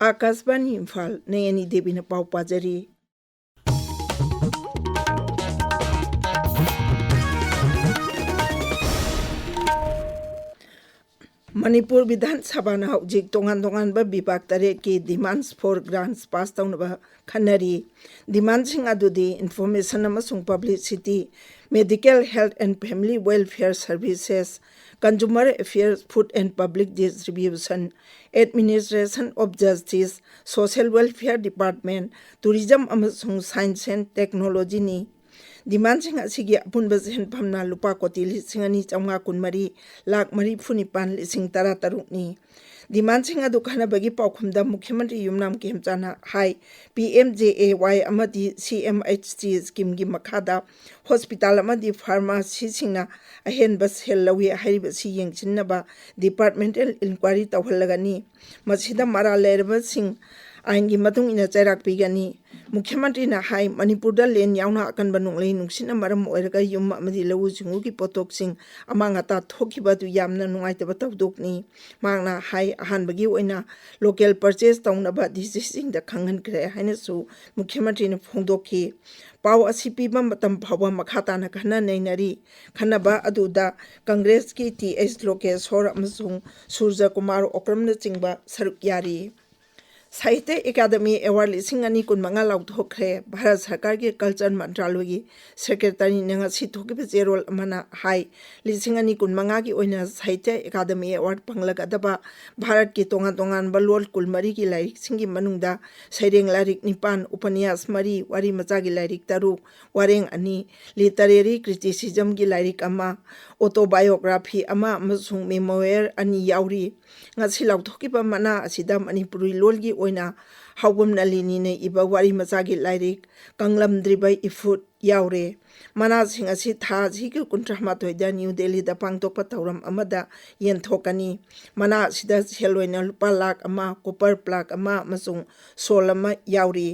आकाशवाणी इम्फाल नयनी देवी ने पाव पाजरी। मणिपुर विधानसभा हौजिक तोंगान तोंगान विभाग 8 की डिमांड्स फॉर ग्रांट्स पास तौनबा खन्नरी। डिमांड्सिंग अदुदी इन्फॉर्मेशन अमसुंग publicity, medical health and family welfare services, consumer affairs, food and public distribution, administration of justice, social welfare department, tourism अमसुंग साइंस एंड टेक्नोलॉजी नी। डिमांड्सिंग असिगी अपुनबा सेनफमना लुपा कोटी 2,914 लाख 4,913 नी। डिमांड्सिंग अदु खनबगी पाउखुमदा मुख्यमंत्री युमनाम केमचाना हाई PMJAY अमदी CMHT स्कीम की मखादा हॉस्पिटल अमदी फार्मेसी सिंगना अहेनबा सेल लवी हाइबसी यंगचिनबा डिपार्टमेंटल इंक्वायरी तौहलगनी। मसिदा मरा लेरबा सिंग आइन की मतुंग इना चैराक पीगनी। मुख्यमंत्री ना हाई मणिपुर लेन यावना अकन बनुंगले नुंगसिना मरम ओइरगा युम अमदी लवु सिंगु की पोतोक सिंग अमांगता थोखिबदु यामना नुंगाइतबा तौदोकनी। मांगना हाई अहानबगी ओइना लोकल परचेज तौनबा डिसीसिंग द खंगनख्रे हाइनसु मुख्यमंत्री ने फोंदोखी। पाव असि पीबा मतम फावबा मखाताना खन्ना नैनरी। खन्नबा अदुदा कांग्रेस की TH लोकेश्वर अमसुंग सूर्य कुमार ओक्रमन चिंगबा सरुक यारी। साहित्य अकादमी अवार्ड 2025 लाउथोखरे। भारत सरकार के कल्चर मंत्रालय की सेक्रेटरी नंगसी थोकिबे जेरोल अमना हाई 2025 की ओइना साहित्य अकादमी अवार्ड पंगलगदबा भारत की तोंगान तोंगान बलोल कुलमरी की लाइरिक सिंगी मनुंगदा सैरेंग लाइरिक 9, उपन्यास 3, वारी मचा की लाइरिक 3, वारेंग 2, लिटरेरी क्रिटिसिज्म की लाइरिक 1, ऑटोबायोग्राफी अमसुंग मेमोयर 2 याउरी। ngasi lauthokiba mana asida manipuri lolgi oina hawbam nalini ne iba wari machagi lairik kanglam dribai ifut yaure। mana sing asi tha ji ki kuntrama toida New Delhi da pangtokpa tauram amada yenthokani। mana asida seloina lupa lakh ama copper plug ama masung solama yauri।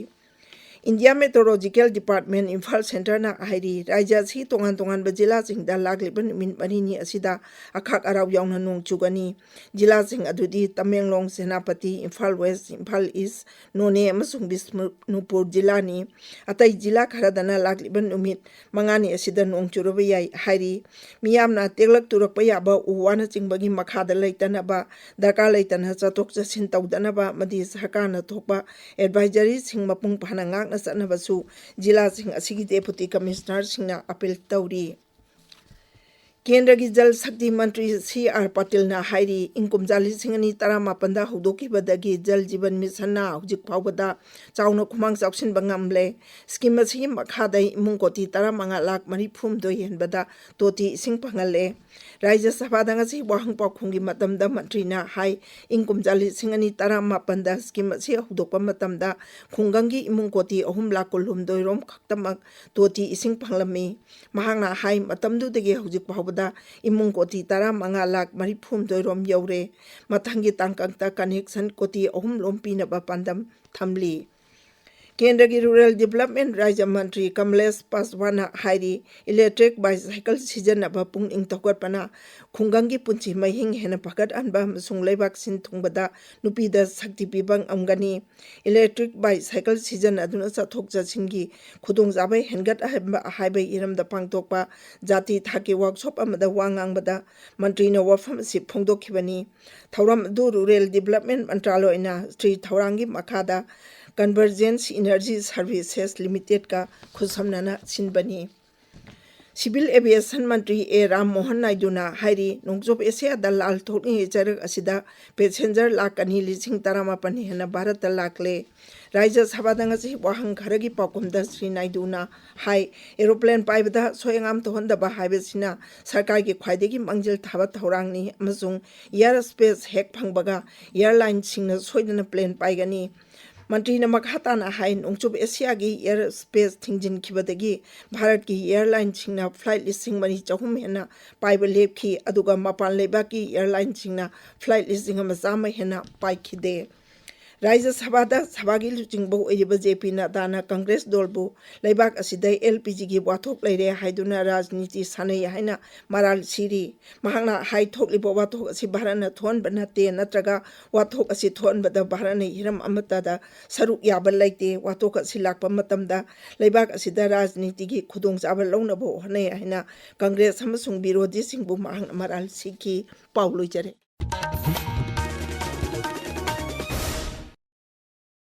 India meteorological department Imphal center ना हाइरी राज्य सी तोंगान तोंगान जिला सिंह दा लागलिबन मिन मरीनी असिदा अखाक अराव यावना नोंग चुगनी। जिला सिंह अदुदी तमेंगलोंग, सेनापति, Imphal waste, Imphal east, नोने अमसुंग बिष्णुपुर जिला नी। अतई जिला खरदना लागलिबन नुमित मंगानी असिदा नोंग चुरब याई हाइरी। मियामना तेगलक तुरकप याबा उवाना चिंगबगी मखादा लैतनबा दरकार लैतन चतोक चसिन तौदनबा मदी सरकारना थोकपा एडवाइजरी सिंह मपुंग फाना सनबसु जिला सिंह असिगी डेपुटी कमिश्नर सिंह अपील तौरी। केंद्र की जल शक्ति मंत्री CR पाटिल ना हाइरी इंकुमजा 2018 हौदोकिबदगी जल जीवन मिशन ना हुजिक फावबदा चाउना खुमांग चाउसिनबा ngamle। स्कीम असि मखादा इमुंग कोटी 15 लाख 42 हेनबदा तोटी इसिंग फंगले। राज्य सभा दंगसी वाहंग पाखुंगी मतमदा मंत्री ना हाई इंकुमजा 2018 स्कीम असि हौदोकपा मतमदा खुंगंगी इमुंग कोटी 3 लाख 12 रोम खक्तमक तोटी इसिंग फंगलमी। महांगना हाई मतमदुदगी हुजिक फावबदा इमुंग कोटी 15 लाख 42 रोम यौरे। मथंगी तांकंगता कनेक्शन कोटी 3 लोम पीनबा पांदम थमली। केंद्र की रूरल डेवलपमेंट राज्य मंत्री कमलेश पासवान हाइरी इलेक्ट्रिक बाइसाइकिल सीजन पुंग इंगतगपना खुंगंगी पुंची महिंग हेन फगत अनबा मसुंग लेबाक सिन थुंगबदा नुपीदा शक्ति पिबंग अमगनी। इलेक्ट्रिक बाइसाइकिल सीजन अदुना चथोक चसिंगी खुदोंग जाबै हेनगत हाइबै इरमदा पांगतोकपा जाति थाकी वर्कशॉप अमदा वांगांगबदा मंत्री न वफम सि फोंदोखिबनी। थौरम दु रूरल डेवलपमेंट मंत्रालयना श्री थौरांगी मखादा कन्वर्जेंस एनर्जी सर्विसेज लिमिटेड का खुसमना सिनबनी। सिविल एविएशन मंत्री A राम मोहन नायडूना हाइरी नोंगजोब एशिया दा लाल थोकनी चरक असिदा पैसेंजर लाख 2,18 हेन भारत लाखले। राज्य सभा दंगसी वाहंग खरगी पाकुमदा श्री नायडूना हाई एरोप्लेन पाइबदा सोयंगाम तोहंदबा हाइबसिना सरकार की ख्वाइदेगी मंजिल थाबा थौरांगनी अमसुंग एयर स्पेस हेक फंगबगा एयरलाइन सिंगना सोयदना प्लेन पाइगनी। मंत्री ने मखाताना हाई नोंगचुब एशिया की एयर स्पेस थिंजिन खिबदगी भारत की एयरलाइन सिंगना फ्लाइट 4,300 हेना पाइब लेपखी अदुगा मपान लेबा की एयरलाइन सिंगना फ्लाइट 1,000 हेना पाइखिदे। Raja Sabada Sabagi Luchingbo Ediba JP Nadana Congress Dolbu Laibak Asidai LPG gi Watok Lere Haiduna Rajniti Sanay Haina Maral Siri Mahana Hai Tok Libo Watok Asibarana Thon Banate Natraga Watok Asithon Bada Barani Hiram Amatada Saruk Yabal Lake Watok Silak Pamatamda Laibak Asida Rajniti gi Kudung Abalonabo Hane Haina Congress Hamasung Biro Disingbu Mahang Maral Siki Paulo Jare